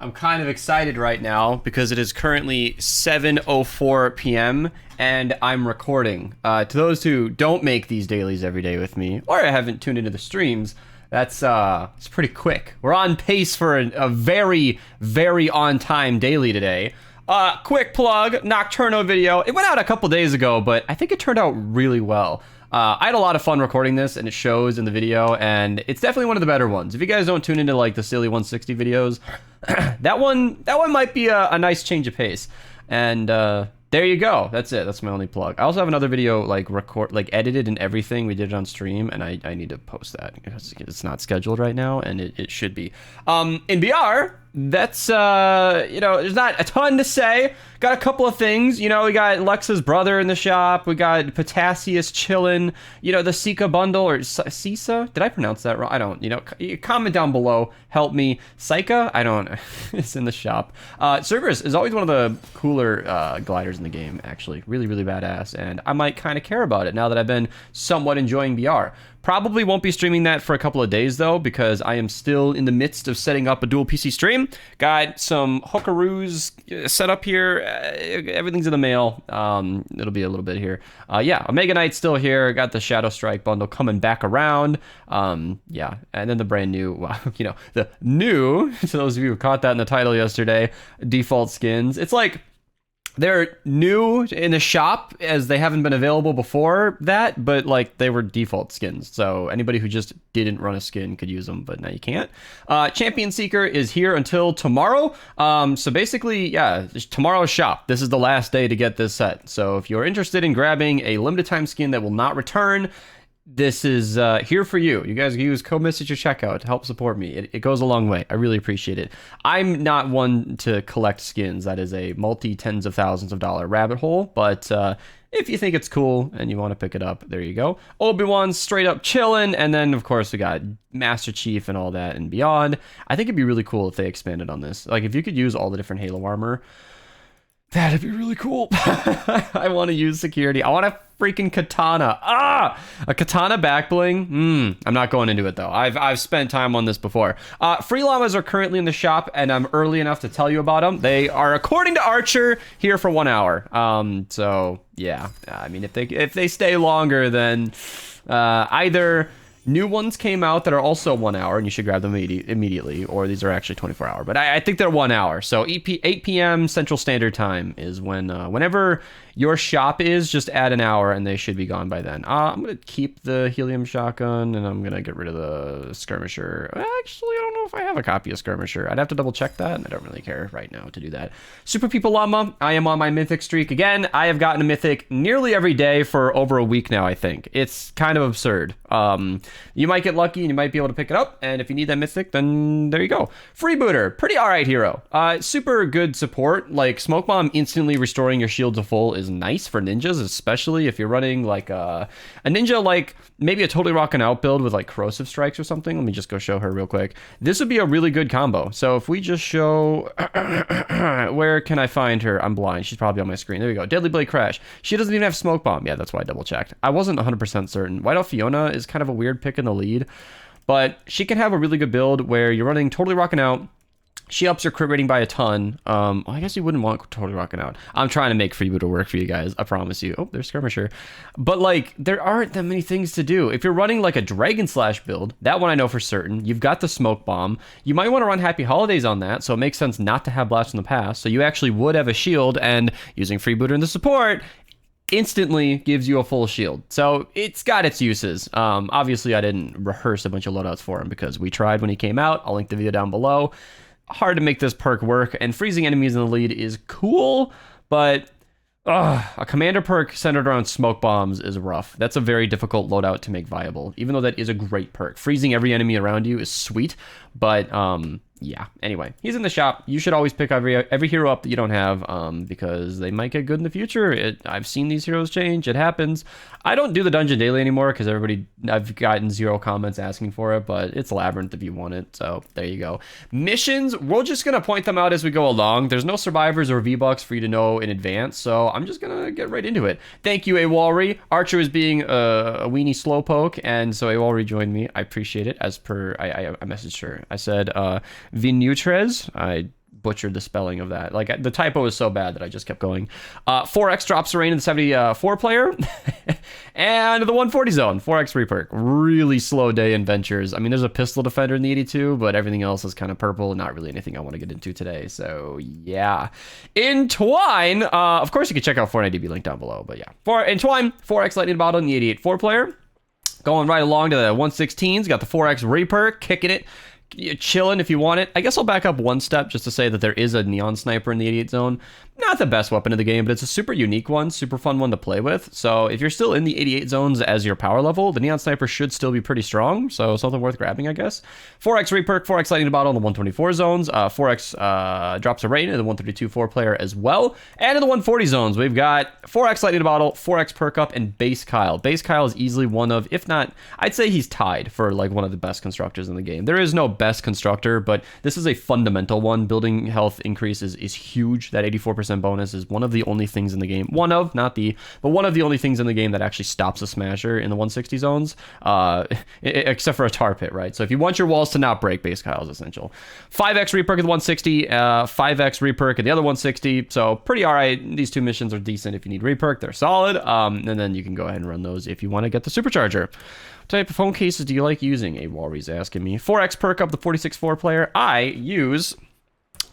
I'm kind of excited right now because it is currently 7:04 p.m. and I'm recording. To those who don't make these dailies every day with me, or haven't tuned into the streams, that's it's pretty quick. We're on pace for a very, very on-time daily today. Quick plug, Nocturno video. It went out a couple days ago, but I think it turned out really well. I had a lot of fun recording this, and it shows in the video, and it's definitely one of the better ones. If you guys don't tune into like the silly 160 videos, that one might be a nice change of pace. And there you go. That's it. That's my only plug. I also have another video like edited and everything. We did it on stream, and I need to post that because it's not scheduled right now, and it should be. In BR, that's there's not a ton to say. Got a couple of things. We got Lexa's brother in the shop. We got Potassius chilling. The Sika bundle, or Sisa. Did I pronounce that wrong? I don't. Comment down below. Help me. Sika? I don't. It's in the shop. Cerberus is always one of the cooler gliders in the game. Actually, really, really badass, and I might kind of care about it now that I've been somewhat enjoying BR. Probably won't be streaming that for a couple of days, though, because I am still in the midst of setting up a dual PC stream. Got some hookaroos set up here. Everything's in the mail. It'll be a little bit here. Yeah, Omega Knight's still here. Got the Shadow Strike bundle coming back around. Yeah, and then the brand new, the new, to those of you who caught that in the title yesterday, default skins. It's like they're new in the shop as they haven't been available before that, but like they were default skins. So anybody who just didn't run a skin could use them, but now you can't. Champion Seeker is here until tomorrow. So basically, yeah, tomorrow's shop. This is the last day to get this set. So if you're interested in grabbing a limited time skin that will not return, this is here for you. You guys can use code message at checkout to help support me. It goes a long way. I really appreciate it. I'm not one to collect skins. That is a multi-tens of thousands of dollar rabbit hole. But if you think it's cool and you want to pick it up, there you go. Obi-Wan's straight up chilling. And then, of course, we got Master Chief and all that and beyond. I think it'd be really cool if they expanded on this. Like, if you could use all the different Halo armor, that'd be really cool. I want to use security. I want a freaking katana. A katana back bling. I'm not going into it though. I've spent time on this before. Free llamas are currently in the shop, and I'm early enough to tell you about them. They are, according to Archer, here for 1 hour. So yeah, I mean, if they stay longer, then either new ones came out that are also 1 hour, and you should grab them immediately, or these are actually 24 hour. But I think they're 1 hour. So 8 p.m. Central Standard Time is when, whenever your shop is, just add an hour, and they should be gone by then. I'm going to keep the helium shotgun, and I'm going to get rid of the skirmisher. Actually, I don't know if I have a copy of skirmisher. I'd have to double check that, and I don't really care right now to do that. Super People Llama, I am on my mythic streak again. I have gotten a mythic nearly every day for over a week now, I think. It's kind of absurd. You might get lucky and you might be able to pick it up, and if you need that mythic, then there you go. Freebooter, pretty alright hero. Super good support. Like, Smoke Bomb instantly restoring your shield to full is nice for ninjas, especially if you're running like a ninja, like maybe a totally rockin' out build with like corrosive strikes or something. Let me just go show her real quick. This would be a really good combo. So if we just show where can I find her? I'm blind. She's probably on my screen. There we go. Deadly Blade Crash. She doesn't even have Smoke Bomb. Yeah, that's why I double checked. I wasn't 100% certain. Whiteout Fiona is kind of a weird pick in the lead, but she can have a really good build where you're running totally rocking out. She ups her crit rating by a ton. I guess you wouldn't want totally rocking out. I'm trying to make Freebooter work for you guys. I promise you. Oh, there's Skirmisher. But like, there aren't that many things to do. If you're running like a Dragon Slash build, that one I know for certain. You've got the Smoke Bomb. You might want to run Happy Holidays on that, so it makes sense not to have Blast from the Past. So you actually would have a shield, and using Freebooter in the support instantly gives you a full shield. So it's got its uses. Obviously, I didn't rehearse a bunch of loadouts for him because we tried when he came out. I'll link the video down below. Hard to make this perk work, and freezing enemies in the lead is cool, but a commander perk centered around smoke bombs is rough. That's a very difficult loadout to make viable, even though that is a great perk. Freezing every enemy around you is sweet, but yeah, anyway, he's in the shop. You should always pick every hero up that you don't have, because they might get good in the future. I've seen these heroes change. It happens. I don't do the dungeon daily anymore because I've gotten 0 comments asking for it, but it's Labyrinth if you want it, so there you go. Missions, we're just going to point them out as we go along. There's no survivors or V-Bucks for you to know in advance, so I'm just going to get right into it. Thank you, Awalri. Archer is being a weenie slowpoke, and so Awalri joined me. I appreciate it. As per, I messaged her. I said, Vinutres. I butchered the spelling of that. Like, the typo is so bad that I just kept going. 4x drops the rain in the 74 player. And the 140 zone, 4x reperk. Really slow day in ventures. I mean, there's a pistol defender in the 82, but everything else is kind of purple. Not really anything I want to get into today. So, yeah. In Twine, of course, you can check out Fortnite DB link down below. But yeah. In Twine, 4x lightning bottle in the 88 4 player. Going right along to the 116s. Got the 4x reperk, kicking it. Chilling if you want it. I guess I'll back up one step just to say that there is a neon sniper in the 88 zone. Not the best weapon in the game, but it's a super unique one, super fun one to play with. So if you're still in the 88 zones as your power level, the neon sniper should still be pretty strong. So something worth grabbing, I guess. 4x reperk, 4x lightning bottle in the 124 zones. 4x drops a rain in the 132 4 player as well. And in the 140 zones, we've got 4x lightning bottle, 4x perk up, and base Kyle. Base Kyle is easily one of, if not, I'd say he's tied for like one of the best constructors in the game. There is no best constructor, but this is a fundamental one. Building health increases is huge. That 84% bonus is one of the only things in the game. One of, not the, but one of the only things in the game that actually stops a smasher in the 160 zones, except for a tar pit, right? So if you want your walls to not break, base Kyle is essential. 5x reperk at the 160, 5x reperk at the other 160. So pretty all right. These two missions are decent if you need reperk. They're solid. And then you can go ahead and run those if you want to get the supercharger. What type of phone cases do you like using? Walry's asking me. 4x perk up the 46-4 player. I use,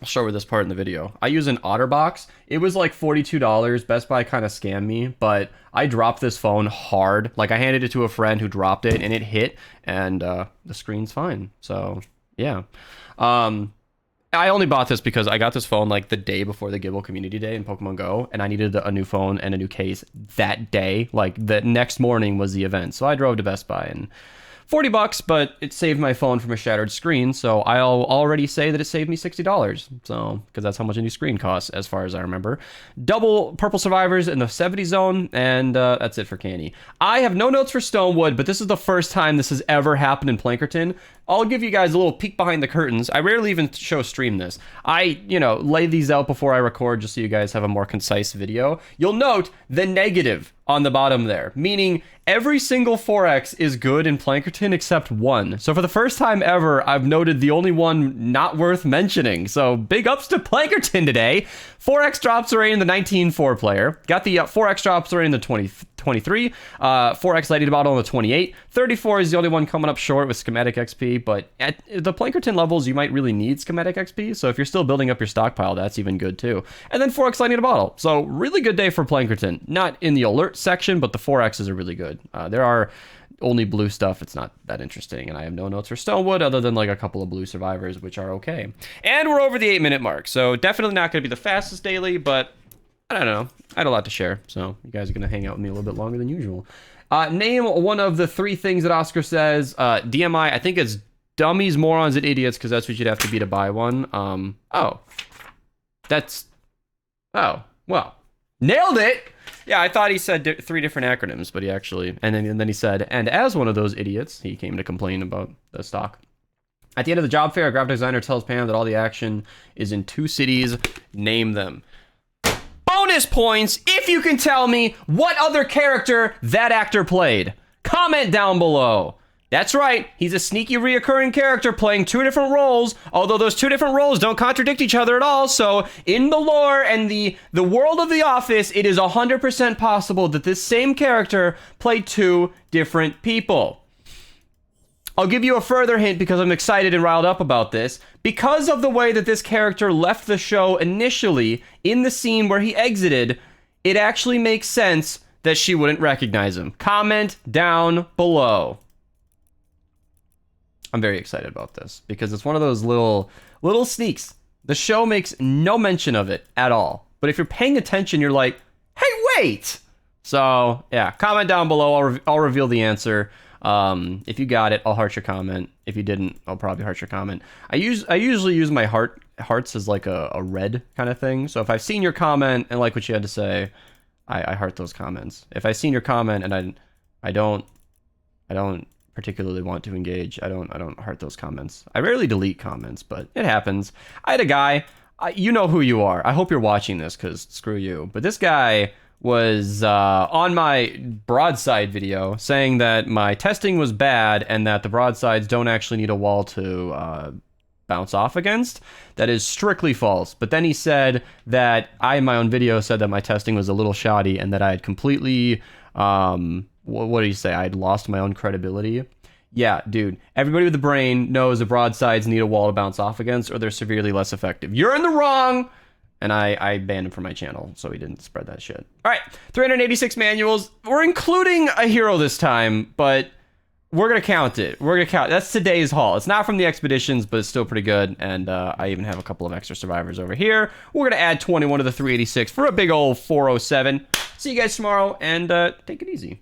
I'll show her this part in the video. I use an OtterBox. It was like $42. Best Buy kind of scammed me, but I dropped this phone hard. Like, I handed it to a friend who dropped it and it hit, and the screen's fine. So yeah. I only bought this because I got this phone like the day before the Gibble Community Day in Pokemon Go, and I needed a new phone and a new case that day. Like, the next morning was the event, so I drove to Best Buy, and $40, but it saved my phone from a shattered screen, so I'll already say that it saved me $60. So, because that's how much a new screen costs, as far as I remember. Double purple survivors in the 70 zone, and that's it for Canny. I have no notes for Stonewood, but this is the first time this has ever happened in Plankerton. I'll give you guys a little peek behind the curtains. I rarely even stream this. I, lay these out before I record just so you guys have a more concise video. You'll note the negative on the bottom there, meaning every single 4X is good in Plankerton except one. So for the first time ever, I've noted the only one not worth mentioning. So big ups to Plankerton today. 4X drops array in the 19-4 player. Got the 4X drops array in the 23. 4X lighting bottle in the 28. 34 is the only one coming up short with schematic XP, but at the Plankerton levels, you might really need schematic XP. So if you're still building up your stockpile, that's even good too. And then 4X lighting bottle. So really good day for Plankerton. Not in the alert section, but the 4Xs are really good. There are only blue stuff. It's not that interesting, and I have no notes for Stonewood other than like a couple of blue survivors, which are okay. And we're over the 8-minute mark, so definitely not going to be the fastest daily, but I don't know. I had a lot to share, so you guys are going to hang out with me a little bit longer than usual. Name one of the 3 things that Oscar says. DMI, I think it's dummies, morons, and idiots, because that's what you'd have to be to buy one. Oh, well, nailed it. Yeah, I thought he said 3 different acronyms, but he actually, and then he said, and as one of those idiots, he came to complain about the stock. At the end of the job fair, a graphic designer tells Pam that all the action is in 2 cities. Name them. Bonus points if you can tell me what other character that actor played. Comment down below. That's right, he's a sneaky reoccurring character playing 2 different roles, although those 2 different roles don't contradict each other at all, so in the lore and the world of The Office, it is 100% possible that this same character played 2 different people. I'll give you a further hint because I'm excited and riled up about this. Because of the way that this character left the show initially, in the scene where he exited, it actually makes sense that she wouldn't recognize him. Comment down below. I'm very excited about this because it's one of those little sneaks. The show makes no mention of it at all. But if you're paying attention, you're like, hey, wait! So, yeah, comment down below. I'll reveal the answer. If you got it, I'll heart your comment. If you didn't, I'll probably heart your comment. I usually use my hearts as like a red kind of thing. So if I've seen your comment and like what you had to say, I heart those comments. If I've seen your comment and I don't particularly want to engage, I don't heart those comments. I rarely delete comments, but it happens. I had a guy, you know who you are. I hope you're watching this because screw you. But this guy was on my broadside video saying that my testing was bad and that the broadsides don't actually need a wall to bounce off against. That is strictly false. But then he said that I, in my own video, said that my testing was a little shoddy and that I had completely, what did he say? I had lost my own credibility. Yeah, dude. Everybody with a brain knows the broadsides need a wall to bounce off against or they're severely less effective. You're in the wrong! And I banned him from my channel, so he didn't spread that shit. All right, 386 manuals. We're including a hero this time, but we're going to count it. We're going to count. That's today's haul. It's not from the expeditions, but it's still pretty good. And I even have a couple of extra survivors over here. We're going to add 21 to the 386 for a big old 407. See you guys tomorrow, and take it easy.